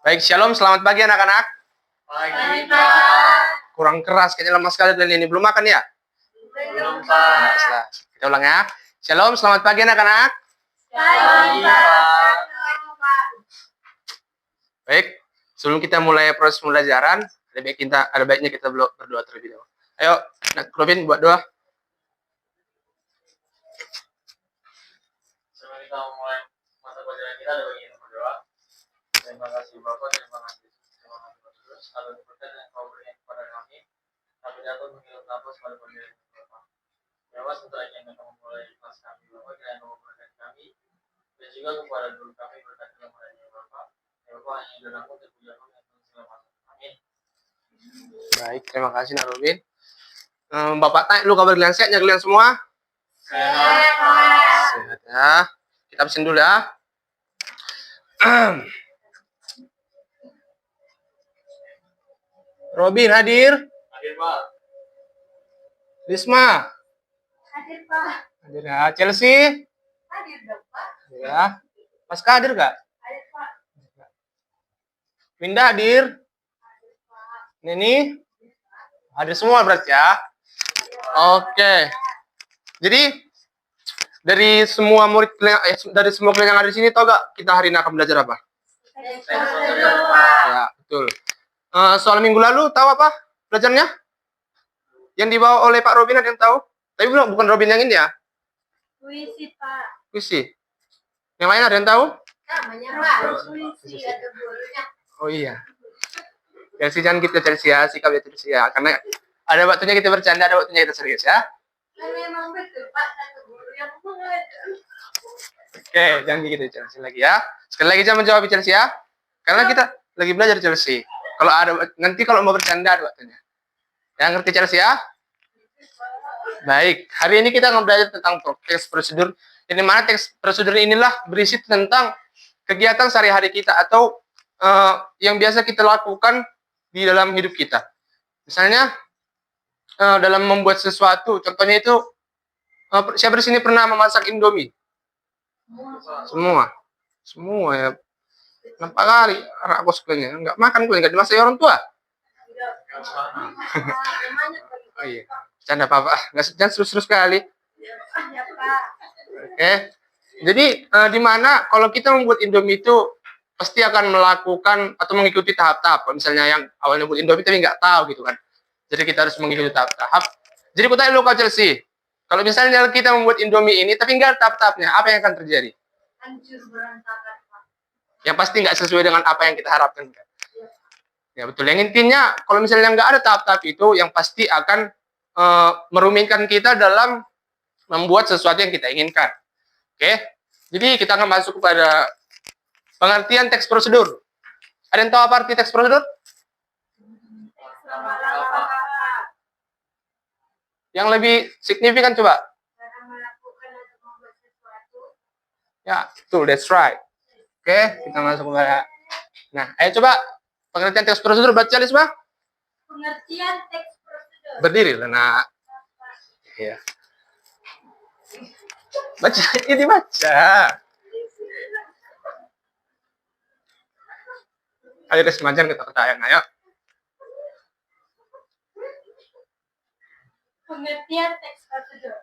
Baik, shalom, selamat pagi anak-anak. Pagi, Pak. Kurang keras, kayaknya lemas sekali kalian ini. Belum makan ya? Belum, Pak. Kita ulang ya. Shalom, selamat pagi anak-anak. Pagi, Pak. Baik, sebelum kita mulai proses pembelajaran, ada baiknya kita berdoa terlebih dahulu. Ayo, Robin buat doa. Sebelum kita mulai mata pelajaran kita, ada bagian berdoa. Terima kasih Bapak, terima kasih terus atas berkat yang kau berikan kepada kami. Kami dapat menghirup nafas pada pembelajaran Bapak. Bapak, setelah yang kamu mulai kelas kami, Bapak, kiranya kamu berkati kami dan juga kepada guru kami berkati dalam hadiah Bapak. Ya Bapak, hanya doaku dan pujianmu yang selamat. Amin. Baik, terima kasih Nak Robin. Bapak tanya lu kabar kalian sehatnya kalian semua? Sehat ya. Kita pesan dulu ya. Robin hadir? Hadir, Pak. Risma? Hadir, Pak. Hadir ya. Chelsea? Hadir dong, Pak. Ya. Pasca hadir gak? Hadir, Pak. Winda hadir? Hadir, Pak. Neni? Hadir semua berarti ya. Oke. Jadi dari semua murid dari semua kalian yang ada di sini, tau gak kita hari ini akan belajar apa? Ya, betul. Soal minggu lalu tahu apa belajarnya? Yang dibawa oleh Pak Robin, ada yang tahu? Tapi bukan Robin yang ini ya. Puisi, Pak. Puisi. Yang lain ada yang tahu? Namanya, Pak. Puisi, ada gurunya. Oh iya. Chelsea, jangan kita Chelsea ya, sikap ya Chelsea ya. Karena ada waktunya kita bercanda, ada waktunya kita serius ya. Kan memang betul, Pak. Satu guru yang mengajar. Oke, jangan gitu Chelsea lagi ya. Sekali lagi jangan menjawab Chelsea ya. Karena kita lagi belajar Chelsea. Kalau ada nanti kalau mau bercanda ada waktunya. Ya, ngerti Chelsea ya? Baik, hari ini kita akan belajar tentang teks prosedur. Ini mana teks prosedur inilah berisi tentang kegiatan sehari-hari kita atau yang biasa kita lakukan di dalam hidup kita. Misalnya dalam membuat sesuatu, contohnya itu siapa di sini pernah memasak Indomie? Semua ya. Nampak kali anak kos kalian nggak makan kalian, nggak dimasak orang tua. Oh iya, canda Papa, jangan terus sekali. Ya, Pak. Oke, jadi di mana kalau kita membuat Indomie itu pasti akan melakukan atau mengikuti tahap-tahap. Misalnya yang awalnya buat Indomie tapi nggak tahu gitu kan. Jadi kita harus mengikuti tahap-tahap. Jadi aku tanya lu kau Chelsea, kalau misalnya kita membuat Indomie ini tapi nggak ada tahap-tahapnya, apa yang akan terjadi? Hancur berantakan, Pak. Yang pasti nggak sesuai dengan apa yang kita harapkan kan? Ya betul. Yang intinya kalau misalnya nggak ada tahap-tahap itu, yang pasti akan merumitkan kita dalam membuat sesuatu yang kita inginkan. Oke, jadi kita akan masuk kepada pengertian teks prosedur. Ada yang tahu apa arti teks prosedur? Yang lebih signifikan coba. Cara melakukan atau membuat sesuatu. Ya, betul, that's right. Oke, kita masuk kepada. Nah, ayo coba pengertian teks prosedur baca Lisma. Pengertian teks prosedur. Berdiri lah, nak. Iya. Baca, ini baca. Ayo Risma, jangan ketawa-ketawa, ayo. Pengertian teks prosedur.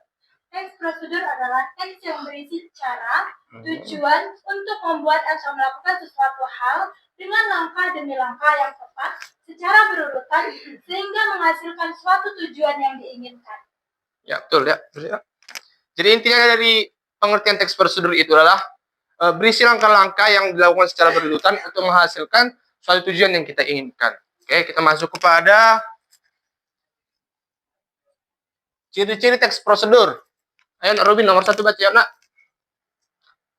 Teks prosedur adalah teks yang berisi cara, tujuan untuk membuat atau melakukan sesuatu hal dengan langkah demi langkah yang tepat secara berurutan sehingga menghasilkan suatu tujuan yang diinginkan. Ya, betul ya. Jadi intinya dari pengertian teks prosedur itu adalah berisi langkah-langkah yang dilakukan secara berurutan untuk menghasilkan suatu tujuan yang kita inginkan. Oke, kita masuk kepada ciri-ciri teks prosedur. Ayo Nak Robin, nomor 1 baca ya Nak.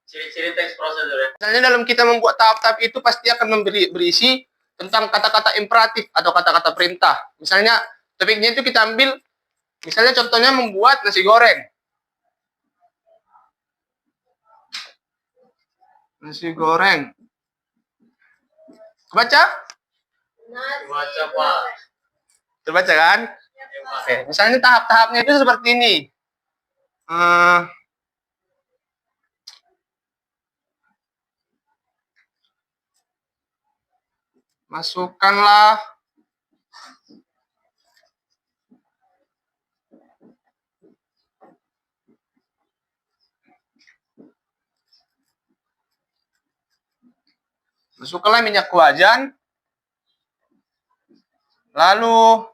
Ciri-ciri teks prosedur ya. Misalnya dalam kita membuat tahap-tahap itu pasti akan berisi tentang kata-kata imperatif atau kata-kata perintah. Misalnya topiknya itu kita ambil, misalnya contohnya membuat nasi goreng. Nasi goreng. Baca? Baca, Pak. Terbaca kan? Oke, misalnya tahap-tahapnya itu seperti ini. Masukkanlah minyak ke wajan. Lalu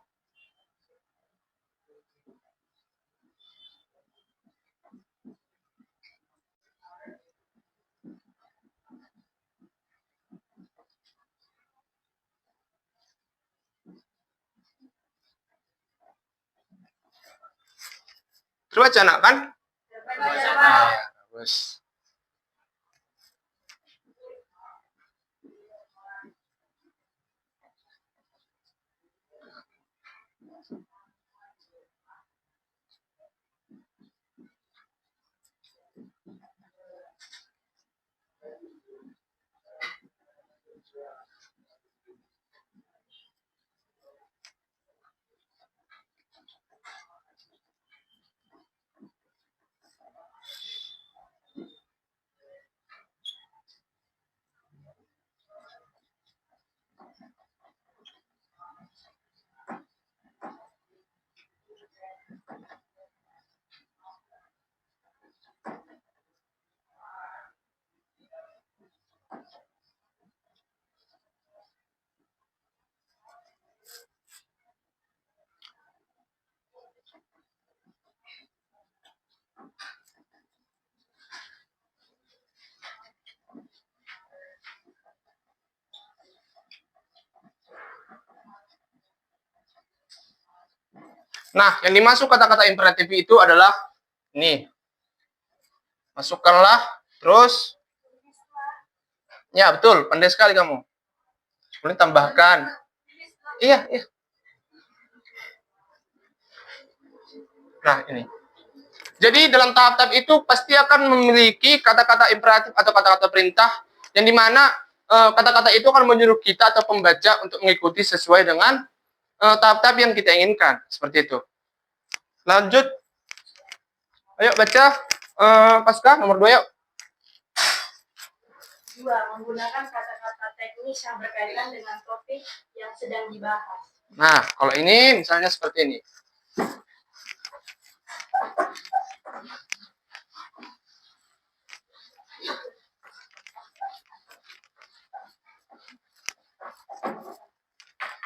terbaca nak kan? Terbaca. Bagus. Nah, yang dimasuk kata-kata imperatif itu adalah ini. Masukkanlah, terus. Ya, betul. Pandai sekali kamu. Kemudian tambahkan. Iya. Nah, ini. Jadi dalam tahap-tahap itu pasti akan memiliki kata-kata imperatif atau kata-kata perintah yang dimana kata-kata itu akan menyuruh kita atau pembaca untuk mengikuti sesuai dengan tahap-tahap yang kita inginkan. Seperti itu. Lanjut. Ayo baca Pasca nomor 2 yuk. 2. Menggunakan kata-kata teknis yang berkaitan dengan topik yang sedang dibahas. Nah, kalau ini misalnya seperti ini.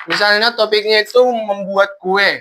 Misalnya topiknya itu membuat kue.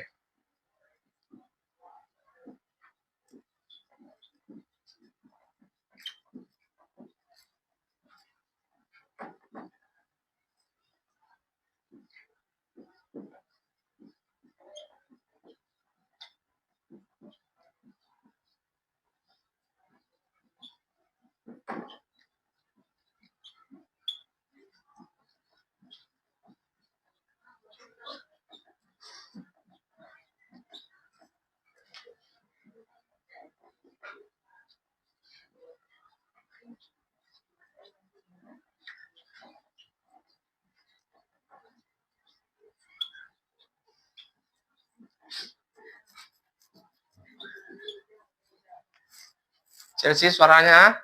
Chelsea suaranya.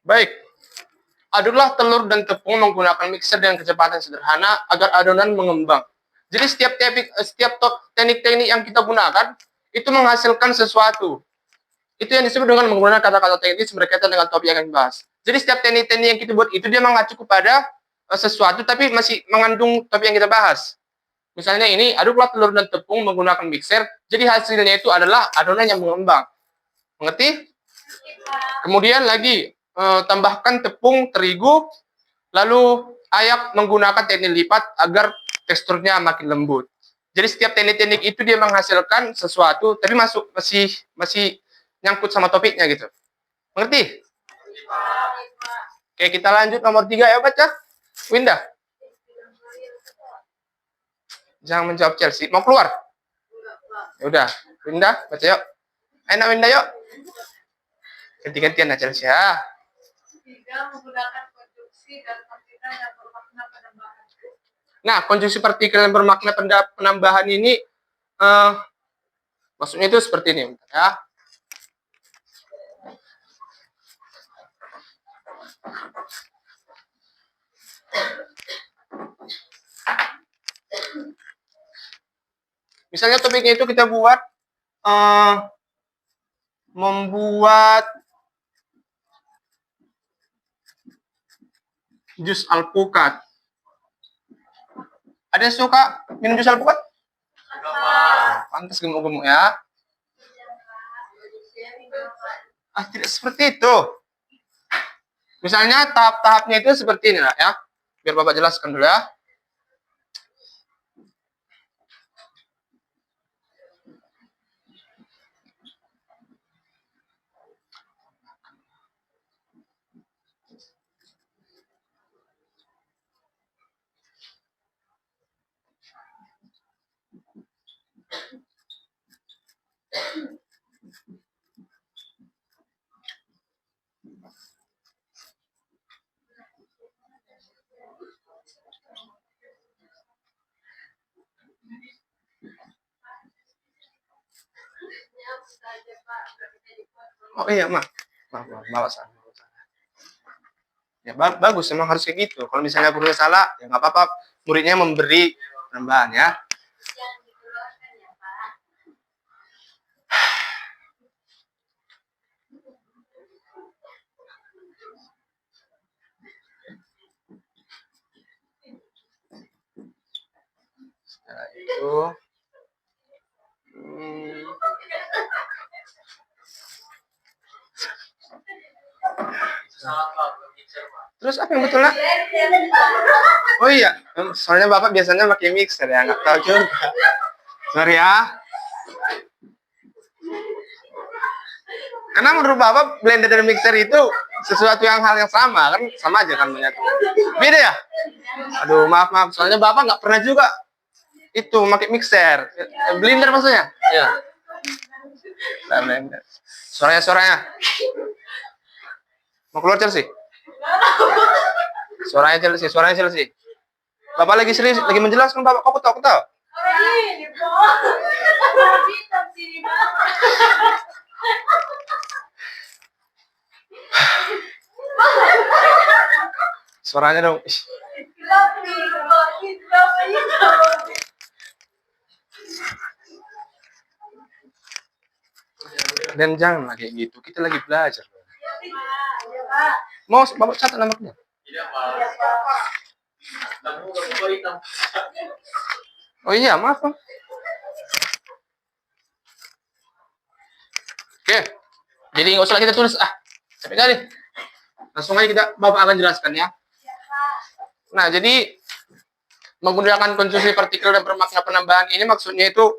Baik. Aduklah telur dan tepung menggunakan mixer dengan kecepatan sederhana agar adonan mengembang. Jadi setiap teknik-teknik yang kita gunakan itu menghasilkan sesuatu. Itu yang disebut dengan menggunakan kata-kata teknis berkaitan dengan topik yang dibahas. Jadi setiap teknik-teknik yang kita buat itu dia mengacu kepada sesuatu tapi masih mengandung topik yang kita bahas. Misalnya ini, aduklah telur dan tepung menggunakan mixer. Jadi hasilnya itu adalah adonan yang mengembang. Mengerti? Kemudian lagi, tambahkan tepung terigu, lalu ayak menggunakan teknik lipat agar teksturnya makin lembut. Jadi setiap teknik-teknik itu dia menghasilkan sesuatu, tapi masih nyangkut sama topiknya gitu. Mengerti? Oke, kita lanjut nomor 3 ya baca. Winda. Jangan menjawab Chelsea. Mau keluar? Ya udah, Winda, baca yuk. Ayo, nak Winda, yuk. Ganti-gantian ya, Chelsea ya. 3. Menggunakan konjungsi dan partikel yang bermakna penambahan. Nah, konjungsi partikel yang bermakna penambahan ini, maksudnya itu seperti ini, ya. Misalnya topiknya itu kita buat membuat jus alpukat. Ada yang suka minum jus alpukat? Pantas gemuk-gemuk ya. Tidak seperti itu. Misalnya tahap-tahapnya itu seperti ini ya. Biar Bapak jelaskan dulu ya. Oh iya, maaf, bawa sana. Ya bagus, emang harus kayak gitu. Kalau misalnya gurunya salah, ya nggak apa-apa. Muridnya memberi penambahan ya. Setelah itu, Salah Pak, belum mixer Pak. terus apa yang betul nak? Oh iya, soalnya Bapak biasanya pakai mixer ya, nggak tahu juga. Sorry ya. Karena menurut Bapak blender dan mixer itu sesuatu yang hal yang sama kan, sama aja kan menyatu. Beda ya? Aduh, maaf, soalnya Bapak nggak pernah juga itu pakai mixer, blender maksudnya? Iya. Nah, blender. Suaranya. Mau keluar Chelsea? Suaranya Chelsea. Bapak lagi serius, lagi menjelaskan Bapak. Kok aku tahu. Suaranya dong. Dan jangan kayak gitu. Kita lagi belajar. Mau Bapak catat nomornya? Tidak Pak. Kamu nggak hitam. Oh iya, maaf Bang. Oke. Jadi nggak usah kita tulis. Capek kali. Langsung aja Bapak akan jelaskan ya. Nah, jadi menggunakan konjungsi partikel dan bermakna penambahan ini maksudnya itu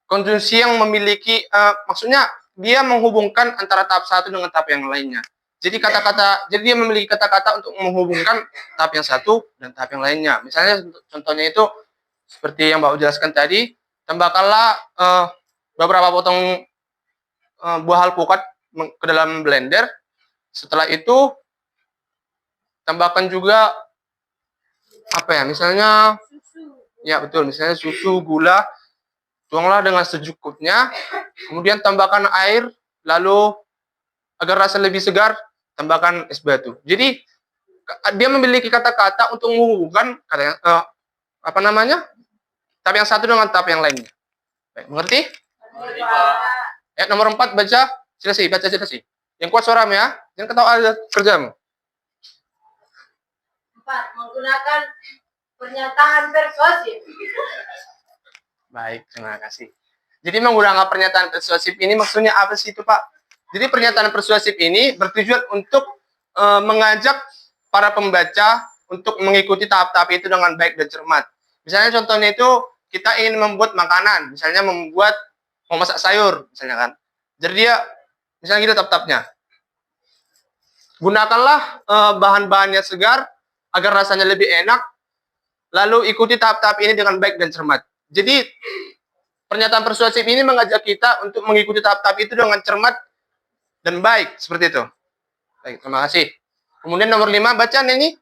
konjungsi yang memiliki maksudnya dia menghubungkan antara tahap satu dengan tahap yang lainnya. Jadi dia memiliki kata-kata untuk menghubungkan tahap yang satu dan tahap yang lainnya. Misalnya contohnya itu seperti yang Bapak jelaskan tadi, tambahkanlah beberapa potong buah alpukat ke dalam blender. Setelah itu tambahkan juga apa ya? Misalnya ya betul, misalnya susu, gula, tuanglah dengan secukupnya. Kemudian tambahkan air, lalu agar rasa lebih segar, tambahkan es batu. Jadi dia memiliki kata-kata untuk menghubungkan tahap yang satu dengan tahap yang lainnya. Baik, mengerti? Ayat nomor 4 baca Chelsea. Yang kuat suaramu ya, jangan ketawa ada kerjamu. 4. Menggunakan pernyataan persuasif. Baik, terima kasih. Jadi menggunakan pernyataan persuasif ini maksudnya apa sih itu Pak? Jadi pernyataan persuasif ini bertujuan untuk mengajak para pembaca untuk mengikuti tahap-tahap itu dengan baik dan cermat. Misalnya contohnya itu kita ingin membuat makanan, misalnya mau masak sayur, misalnya kan. Jadi misalnya gitu tahap-tahapnya. Gunakanlah bahan-bahannya segar agar rasanya lebih enak, lalu ikuti tahap-tahap ini dengan baik dan cermat. Jadi pernyataan persuasif ini mengajak kita untuk mengikuti tahap-tahap itu dengan cermat dan baik, seperti itu. Baik, terima kasih. Kemudian nomor 5, bacaan ini.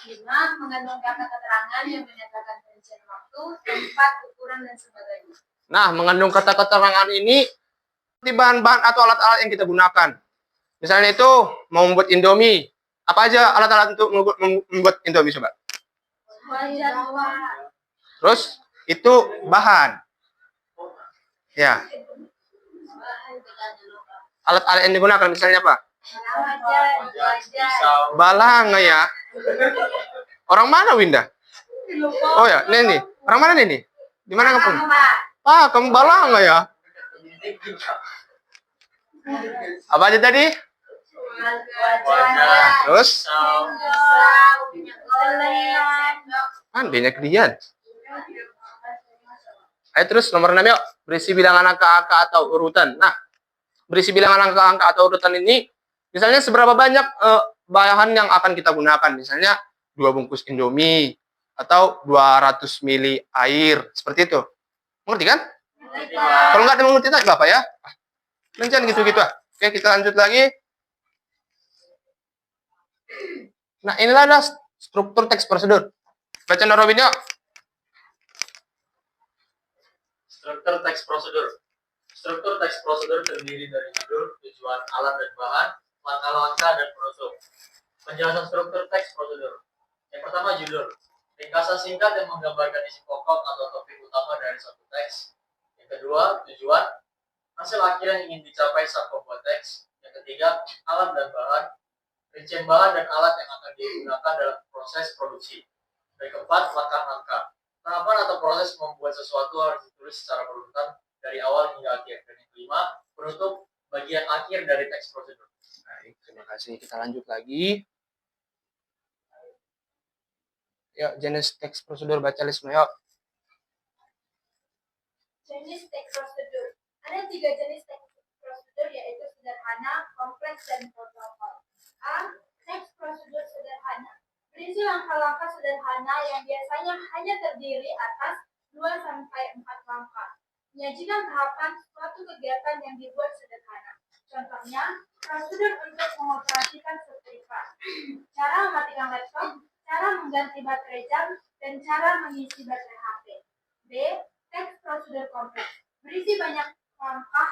5. Mengandung kata keterangan yang menyatakan rincian waktu, tempat, ukuran, dan sebagainya. Nah, mengandung kata keterangan ini seperti bahan-bahan atau alat-alat yang kita gunakan. Misalnya itu mau membuat Indomie. Apa aja alat-alat untuk membuat Indomie coba? Wajan, Pak. Terus itu bahan. Ya. Alat-alat yang digunakan misalnya apa? Wajan. Balang ya. Orang mana Winda? Oh ya, ini. Orang mana ini? Di mana kamu? Ah, kamu balang ya? Apa aja tadi? Terus? Dia kalian. Ayo terus nomor 6 yuk. Berisi bilangan angka-angka atau urutan. Nah, berisi bilangan angka-angka atau urutan ini, misalnya seberapa banyak bahan yang akan kita gunakan. Misalnya 2 bungkus Indomie atau 200 mili air. Seperti itu. Mengerti kan? Kalau nggak ada mengerti tadi Bapak ya. Jangan gitu-gitu ah. Oke, kita lanjut lagi. Nah, inilah adalah struktur teks prosedur. Baca Norobin yuk. Struktur teks prosedur. Struktur teks prosedur terdiri dari judul, tujuan, alat dan bahan, langkah-langkah dan penutup. Penjelasan struktur teks prosedur. Yang pertama judul. Ringkasan singkat yang menggambarkan isi pokok atau topik utama dari suatu teks. Yang kedua, tujuan. Hasil akhir yang ingin dicapai saat membuat teks. Yang ketiga, alat dan bahan. Rincian bahan dan alat yang akan digunakan dalam proses produksi. Yang keempat, langkah-langkah. Tahapan atau proses membuat sesuatu harus ditulis secara berurutan dari awal hingga akhir. Dan yang kelima, penutup bagian akhir dari teks prosedur. Baik, terima kasih. Kita lanjut lagi. Yuk, jenis teks prosedur baca Lisma yuk. Jenis teks prosedur. Ada 3 jenis teks prosedur, yaitu sederhana, kompleks, dan protokol. A. Teks prosedur sederhana. Berisi langkah-langkah sederhana yang biasanya hanya terdiri atas 2-4 langkah. Menyajikan tahapan suatu kegiatan yang dibuat sederhana. Contohnya, prosedur untuk mengoperasikan setrika, cara mematikan laptop, cara mengganti baterai jam, dan cara mengisi baterai HP. B. Teks prosedur kompleks. Berisi banyak langkah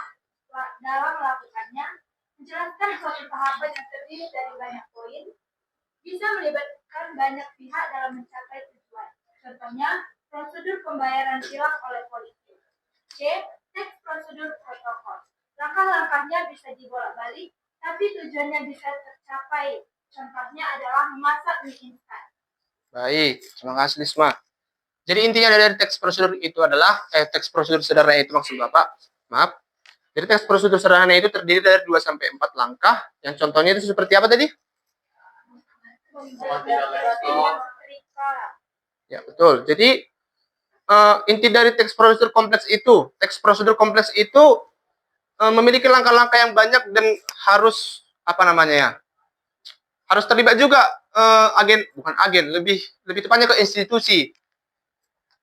dalam melakukannya, menjelaskan suatu tahapan yang terdiri dari banyak poin, bisa melibatkan banyak pihak dalam mencapai tujuan. Contohnya, prosedur pembayaran tilang oleh polisi. C. Teks prosedur protokol. Langkah-langkahnya bisa dibolak-balik, tapi tujuannya bisa tercapai. Contohnya adalah memasak mie instan. Baik, terima kasih Lisma. Jadi intinya dari teks prosedur itu adalah teks prosedur sederhana itu maksud Bapak. Maaf. Jadi teks prosedur sederhana itu terdiri dari 2-4 langkah. Yang contohnya itu seperti apa tadi? Ya, betul. Jadi inti dari teks prosedur kompleks itu memiliki langkah-langkah yang banyak dan harus harus terlibat juga lebih tepatnya ke institusi.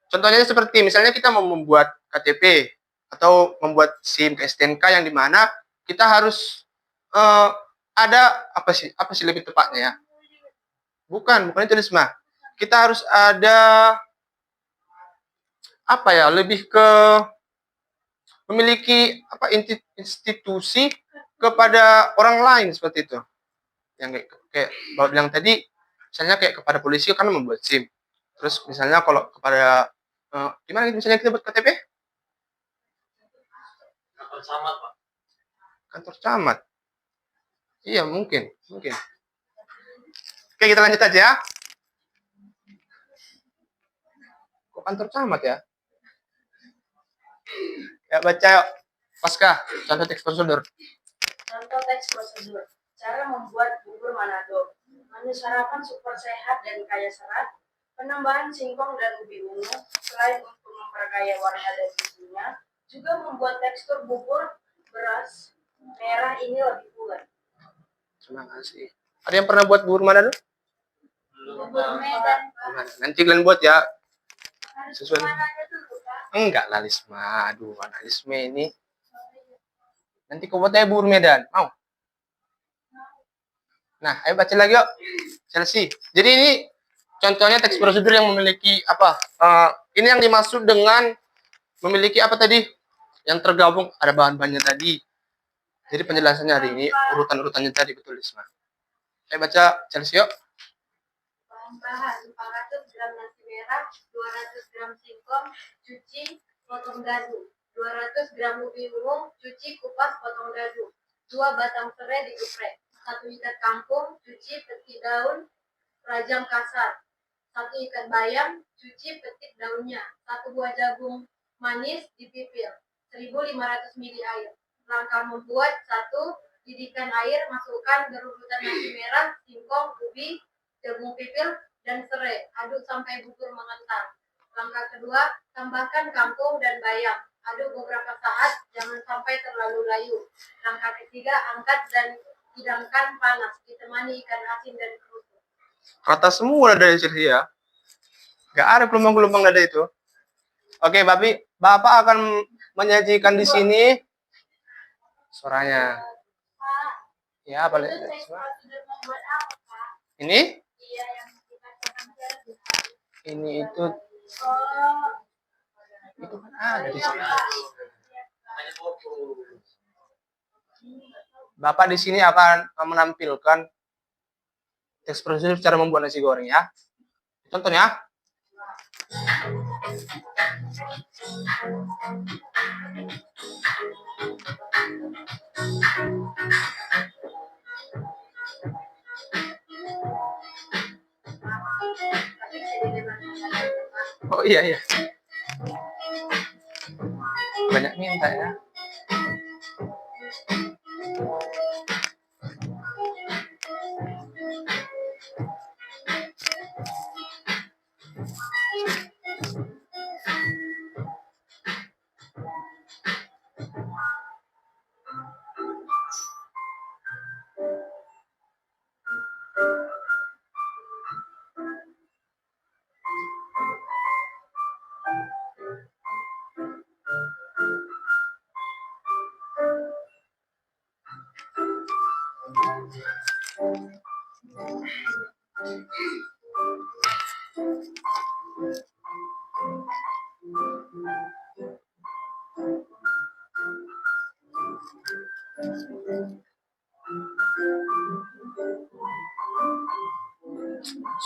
Contohnya seperti misalnya kita mau membuat KTP atau membuat SIM ke STNK yang dimana kita harus ada apa sih lebih tepatnya ya? Bukan itu Risma. Kita harus ada lebih ke memiliki institusi kepada orang lain seperti itu. Yang kayak Bapak bilang tadi, misalnya kayak kepada polisi kan membuat SIM. Terus misalnya kalau kepada gimana misalnya kita buat KTP? Kantor camat, Pak. Kantor camat. Iya, mungkin. Oke, kita lanjut aja ya. Kok kantor camat ya? Ya, baca yuk. Pasca, contoh teks prosedur. Contoh teks prosedur. Cara membuat bubur Manado. Menu sarapan super sehat dan kaya serat. Penambahan singkong dan ubi ungu. Selain untuk memperkaya warna dan gizinya, juga membuat tekstur bubur beras merah ini lebih bulat. Terima kasih. Ada yang pernah buat bubur Manado? Bubur Medan. Nanti kalian buat ya. Sesuai. Mananya dulu, Kak. Enggak lah Lisma. Aduh, anak Lisma ini. Nanti kau buat bubur Medan. Mau? Nah, ayo baca lagi yuk. Chelsea. Jadi ini contohnya teks prosedur yang memiliki apa? Ini yang dimaksud dengan memiliki apa tadi? Yang tergabung ada bahan-bahannya tadi. Jadi penjelasannya hari ini urutan-urutannya tadi betul Lisma. Ayo baca Chelsea yuk. Bahan-bahan 400 gram nasi merah, 200 gram singkong, cuci, potong dadu, 200 gram ubi ungu, cuci, kupas, potong dadu, 2 batang serai digeprek, 1 ikat kangkung, cuci, petik daun, rajang kasar, 1 ikat bayam, cuci, petik daunnya, 1 buah jagung manis dipipil, 1.500 ml air. Langkah membuat: 1. Didihkan air, masukkan berurutan nasi merah, singkong, ubi, jagung pipil, dan serai. Aduk sampai bubur mengental. Langkah kedua, tambahkan kangkung dan bayam. Aduk beberapa saat, jangan sampai terlalu layu. Langkah ketiga, angkat dan hidangkan panas, ditemani ikan asin dan kerupuk. Rata semua dari Chelsea ya. Gak ada gelombang-gelombang nada itu. Oke, Bapak akan menyajikan di sini suaranya. Pak, Ya, apa itu teks prosedur membuat apa, Pak? Ini? Iya, yang kita katakan tadi. Ini itu Oh, kan ada di sini. Hanya foto. Bapak di sini akan menampilkan teks prosedur cara membuat nasi goreng ya. Contohnya. Oh iya iya. Banyak minta ya.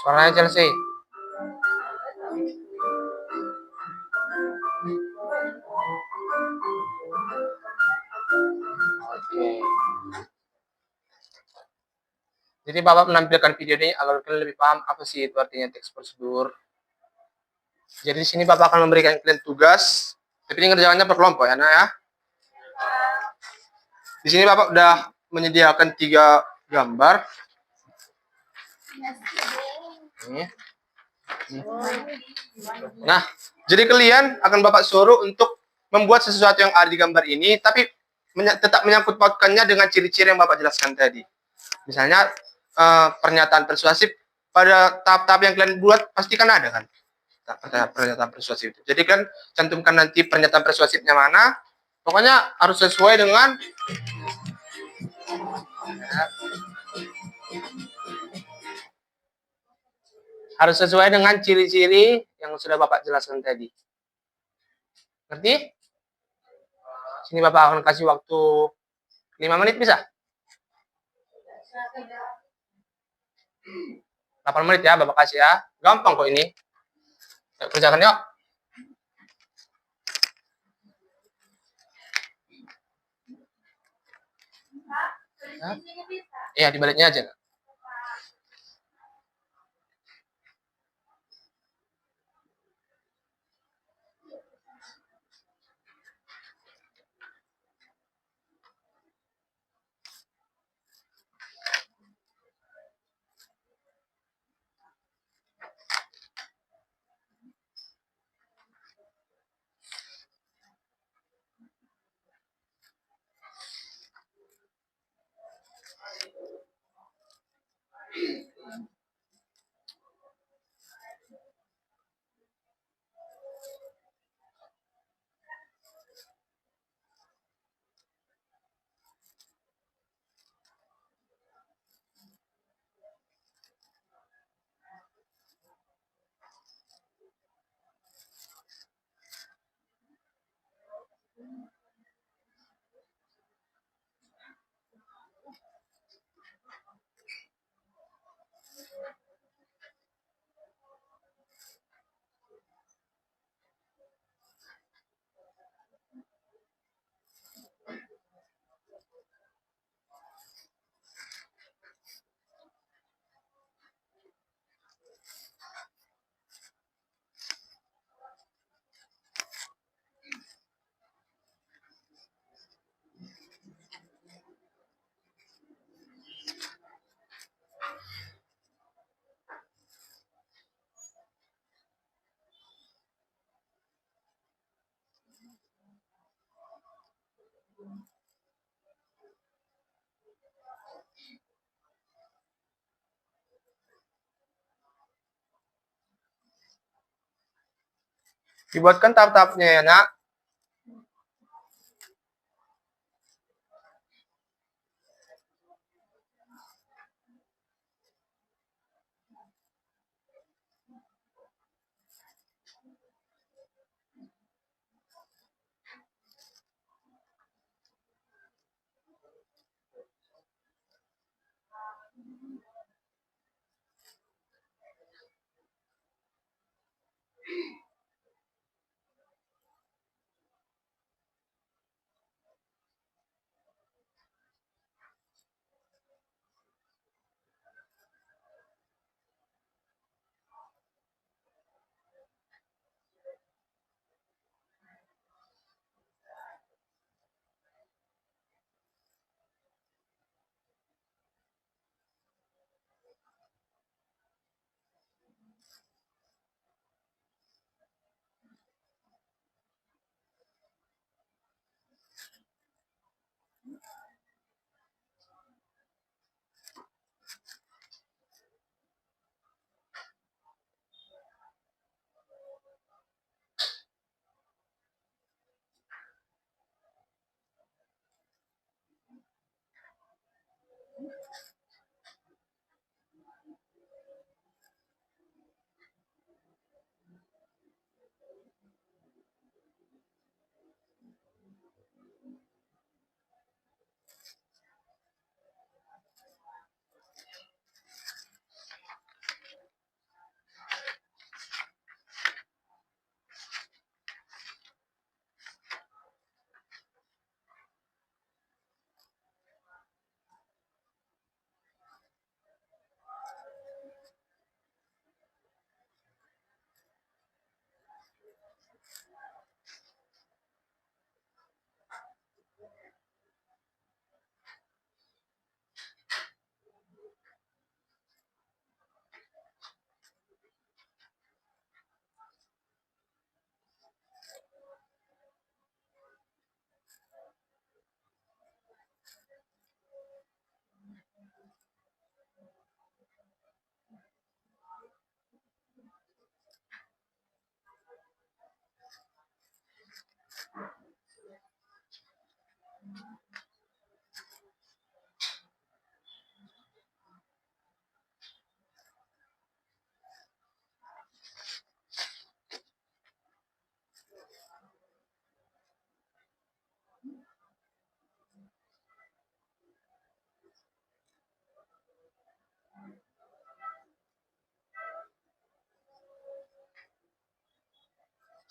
Suaranya Chelsea. Oke. Jadi Bapak menampilkan video ini agar kalian lebih paham apa sih itu artinya teks prosedur. Jadi di sini Bapak akan memberikan kalian tugas, tapi ini ngerjakannya per kelompok ya, Nak ya. Di sini Bapak udah menyediakan 3 gambar. Ini. Nah, jadi kalian akan Bapak suruh untuk membuat sesuatu yang ada di gambar ini, tapi tetap menyangkut pautkannya dengan ciri-ciri yang Bapak jelaskan tadi. Misalnya pernyataan persuasif pada tahap-tahap yang kalian buat pasti kan ada kan pernyataan persuasif itu. Jadi kan cantumkan nanti pernyataan persuasifnya mana. Pokoknya harus sesuai dengan ciri-ciri yang sudah Bapak jelaskan tadi. Ngerti? Sini Bapak akan kasih waktu 5 menit bisa? 8 menit ya Bapak kasih ya. Gampang kok ini. Yuk, kerjakan yuk. Pak, di sini bisa. Iya, dibaliknya aja. Dibuatkan tahap-tahapnya ya, Nak.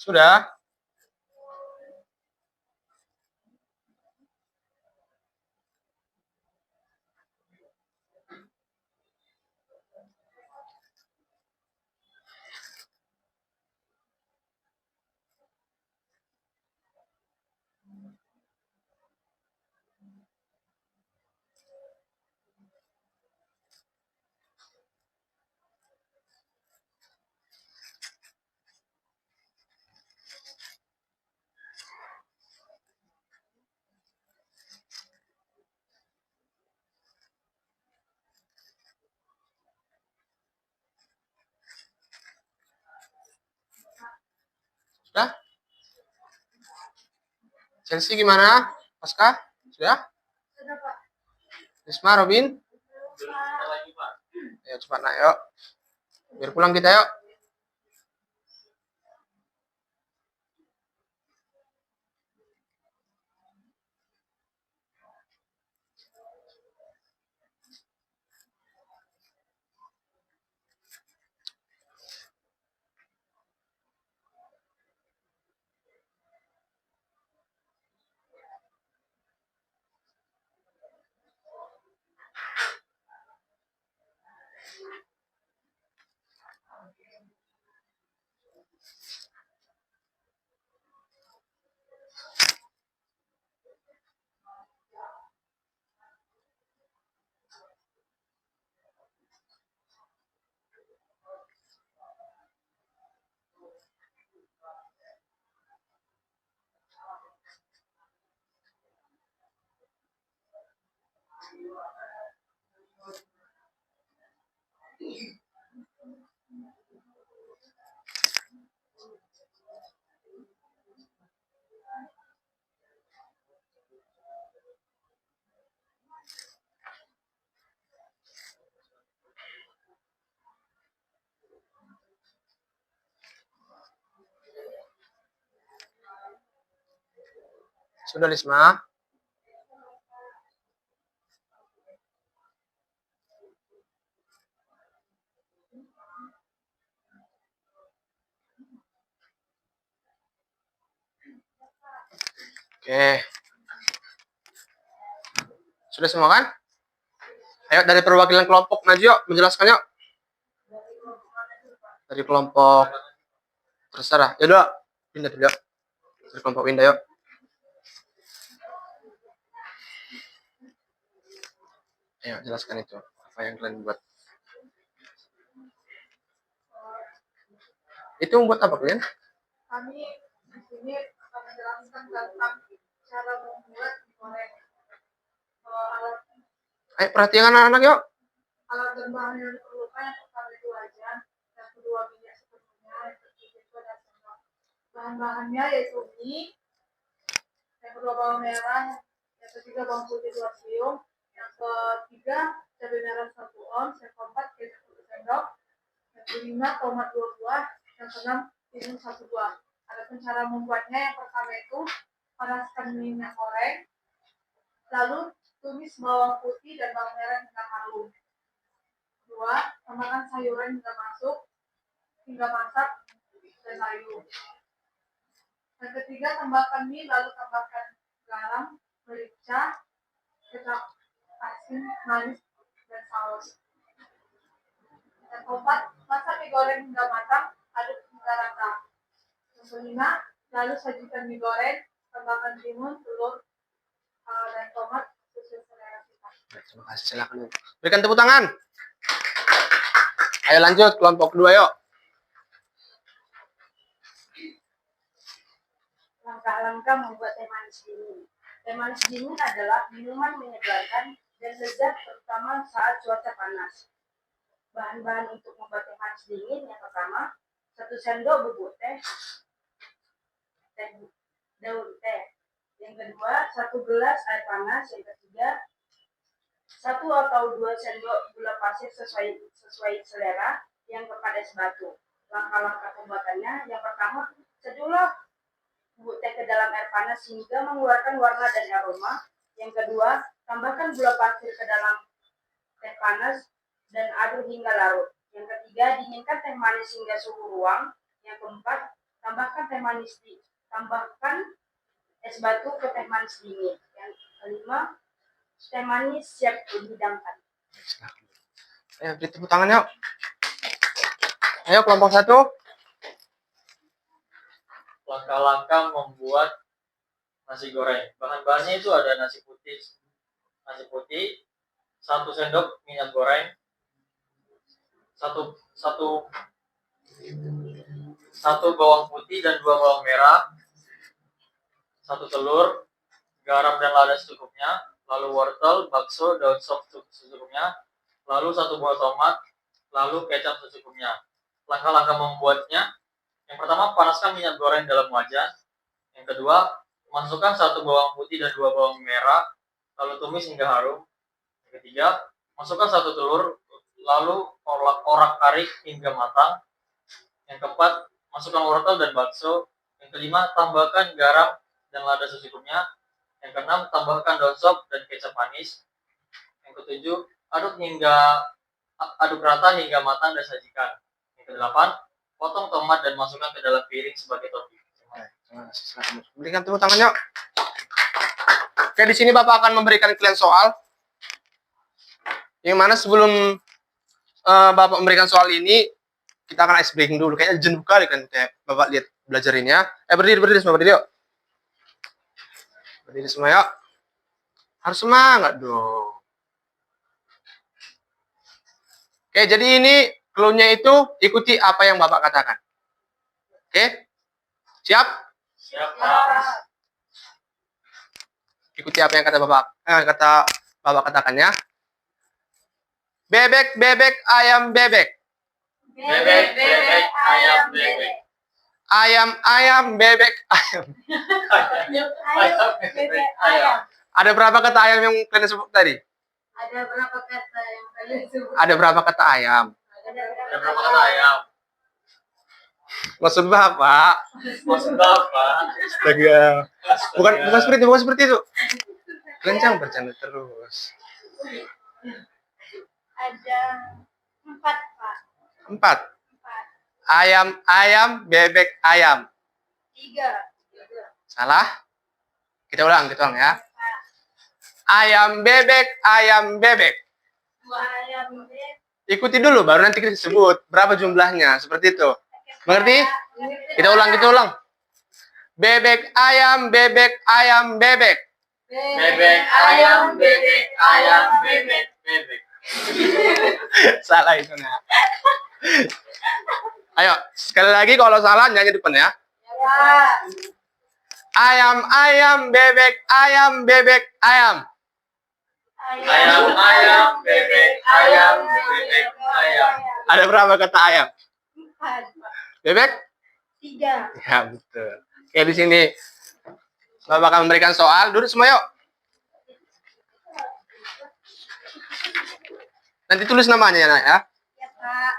Sudah? Sudah? Chelsea gimana? Pasca? Sudah? Sudah, Pak. Risma, Robin? Bentar lagi, Pak. Ayo cepat nak, yuk. Biar pulang kita, yuk. Sudah, Lisma? Oke. Sudah semua kan? Ayo dari perwakilan kelompok maju yuk, menjelaskan yuk. Dari kelompok terserah. Ya udah, pindah dulu yuk. Dari kelompok pindah yuk. Ayo jelaskan itu. Apa yang kalian buat? Itu membuat apa kalian? Kami di sini akan menjelaskan tentang cara membuat goreng. Alat Ayo perhatikan anak-anak yuk. alat dan bahan yang diperlukan yang pertama itu wajan, yang kedua minyak sepenuhnya, yang ketiga itu ada sendok. Bahan-bahannya yaitu mie, yang kedua bawang merah, yang ketiga bawang putih 2 siung, yang ketiga cabai merah 1 ons, yang keempat kecap 1 sendok, yang kelima tomat 2 buah, yang keenam timun 1 buah. Adapun cara membuatnya yang pertama itu panaskan minyak goreng, lalu tumis bawang putih dan bawang merah hingga harum. Kedua, tambahkan sayuran hingga masak dan layu. Yang ketiga, tambahkan mie, lalu tambahkan garam, merica, kecap asin, manis, dan saus. Yang keempat, masak mie goreng hingga matang, aduk hingga rata. Yang kelima, lalu sajikan mie goreng, tambahkan timun, telur, dan tomat sesuai selera kita. Terima kasih, silakan. Berikan tepuk tangan. Ayo lanjut, kelompok kedua yuk. Langkah-langkah membuat teh manis dingin. Teh manis dingin adalah minuman menyegarkan dan lezat terutama saat cuaca panas. Bahan-bahan untuk membuat teh manis dingin yang pertama, 1 sendok bubuk teh, daun teh. Yang kedua, 1 gelas air panas. Yang ketiga, 1 atau 2 sendok gula pasir sesuai selera. Yang keempat, es batu. Langkah-langkah pembuatannya, yang pertama, seduhlah bubuk teh ke dalam air panas hingga mengeluarkan warna dan aroma. Yang kedua, tambahkan gula pasir ke dalam teh panas dan aduk hingga larut. Yang ketiga, dinginkan teh manis hingga suhu ruang. Yang keempat, tambahkan es batu ke teh manis dingin. Yang kelima, teh manis siap dihidangkan. Ayo beri tepuk tangan yuk. Ayo kelompok 1. Langkah-langkah membuat nasi goreng. Bahan-bahannya itu ada nasi putih, 1 sendok minyak goreng, satu bawang putih dan 2 bawang merah, 1 telur, garam dan lada secukupnya, lalu wortel, bakso, daun sop secukupnya, lalu 1 buah tomat, lalu kecap secukupnya. Langkah-langkah membuatnya, yang pertama, panaskan minyak goreng dalam wajan. Yang kedua, masukkan 1 bawang putih dan 2 bawang merah, lalu tumis hingga harum. Yang ketiga, masukkan 1 telur, lalu orak-arik hingga matang. Yang keempat, masukkan wortel dan bakso. Yang kelima, tambahkan garam dan lada secukupnya. Yang keenam, tambahkan daun sop dan kecap manis. Yang ketujuh, aduk rata hingga matang dan sajikan. Yang kedelapan, potong tomat dan masukkan ke dalam piring sebagai topping. Terima kasih, silakan. Berikan tepuk tangan yuk. Oke, di sini Bapak akan memberikan kalian soal. Yang mana sebelum Bapak memberikan soal ini, kita akan ice breaking dulu. Kayaknya jenuh kali kan kayak Bapak lihat belajar ini ya. Berdiri semua, berdiri yuk. Berdiri semua yuk. Harus semangat dong. Oke, jadi ini clue-nya itu ikuti apa yang Bapak katakan. Oke? Siap? Siap, Pak. Ikuti apa yang kata Bapak katakan ya. Bebek, bebek, ayam, bebek. Bebek, bebek, ayam, bebek. Ayam, ayam, bebek, ayam. Ayam, bebek, ayam. Ada berapa kata ayam yang kalian sebut tadi? Ada berapa kata yang kalian sebut? Ada berapa kata ayam? Ada berapa kata ayam? Maksud Bapak. Maksud Bapak. Astaga. Bukan seperti itu. Kencang bercanda terus. Ada 4, Pak. 4. 4. Ayam, bebek, ayam. 3. Salah? Kita ulang ya. Pak. Ayam, bebek. 2 ayam bebek. Ikuti dulu, baru nanti kita sebut berapa jumlahnya. Seperti itu. Mengerti? Kita ulang. Bebek, ayam, bebek. Bebek, ayam, bebek, ayam, bebek. Salah itu nah. Ayo, sekali lagi kalau salah nyanyi depan ya. Ya. Ayam, bebek, ayam. Ayam, bebek, ayam, bebek, ayam. Ada berapa kata ayam? 4. Bebek? 3. Ya, betul. Oke, di sini Bapak akan memberikan soal. Duduk semua yuk. Nanti tulis namanya ya, Nak, ya. Ya, Pak.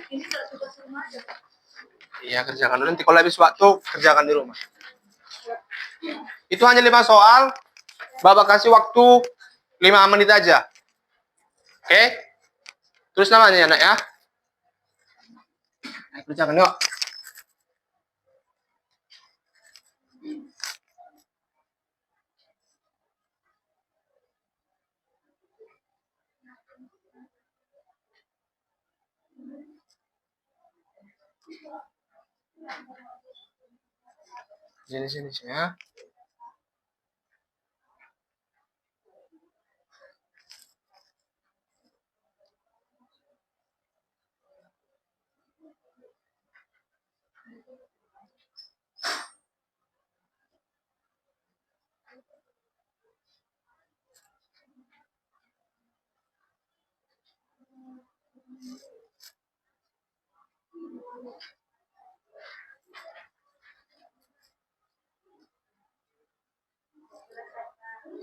Ini kalau tugas rumah aja, Pak. Iya, kerjakan dulu. Nanti kalau habis waktu, kerjakan di rumah. Itu hanya 5 soal. Bapak kasih waktu 5 menit aja. Oke? Tulis namanya ya, Nak, ya. Ayo, kerjakan yuk. Sini ya.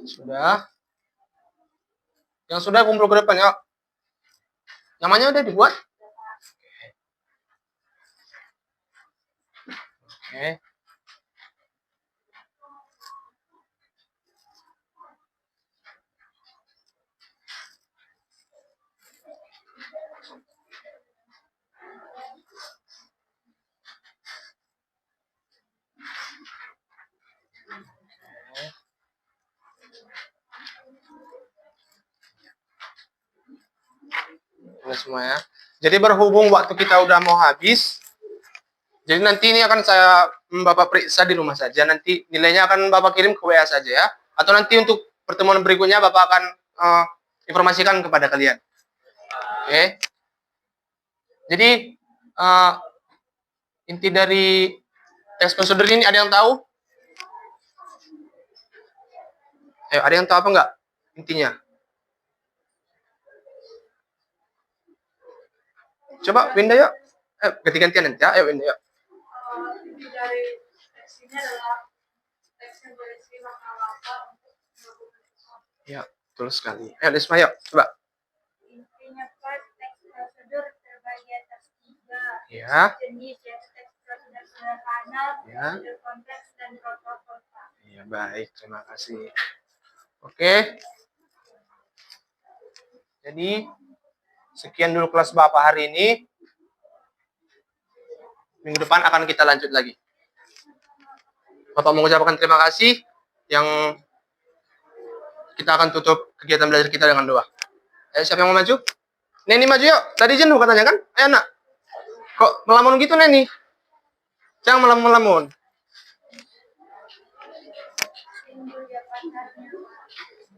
Sudah. Yang sudah kumpul ke depan yuk. Namanya udah dibuat? Oke. Ini semua ya. Jadi berhubung waktu kita udah mau habis, jadi nanti ini akan Bapak periksa di rumah saja. Nanti nilainya akan Bapak kirim ke WA saja ya. Atau nanti untuk pertemuan berikutnya Bapak akan informasikan kepada kalian. Oke. Jadi inti dari teks prosedur ini ada yang tahu? Ada yang tahu apa enggak intinya? Coba Winda yuk. Ganti-gantian nanti ya. Ayo Winda yuk. Dari teks ini adalah teks yang berisi langkah-langkah untuk melakukan sesuatu. Ya, betul sekali. Ayo Desma yuk. Coba. Intinya Pak, teks prosedur terbagi atas 3 Ya. jenis, yaitu teks prosedur sederhana, Ya. prosedur kompleks, dan protokol, Pak. Ya, baik. Terima kasih. Oke. Jadi, sekian dulu kelas Bapak hari ini. Minggu depan akan kita lanjut lagi. Bapak mengucapkan terima kasih yang kita akan tutup kegiatan belajar kita dengan doa. Siapa yang mau maju? Neni maju yuk. Tadi jenuh katanya kan? Ayo nak. Kok melamun gitu Neni? Jangan melamun-melamun.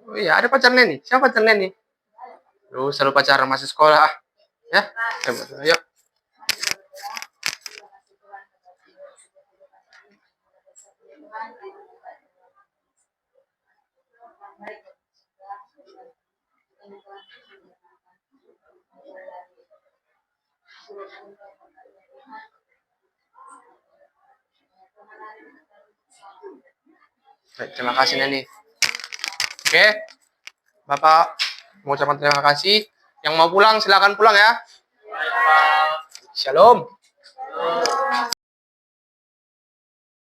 Oh iya, ada pacar Neni. Siapa pacar Neni? Duh, selalu pacaran masih sekolah. Ya, ayo. Baik, terima kasih Neni. Oke, Bapak mengucapkan terima kasih. Yang mau pulang silakan pulang ya. Baik, Pak. Shalom. Terus.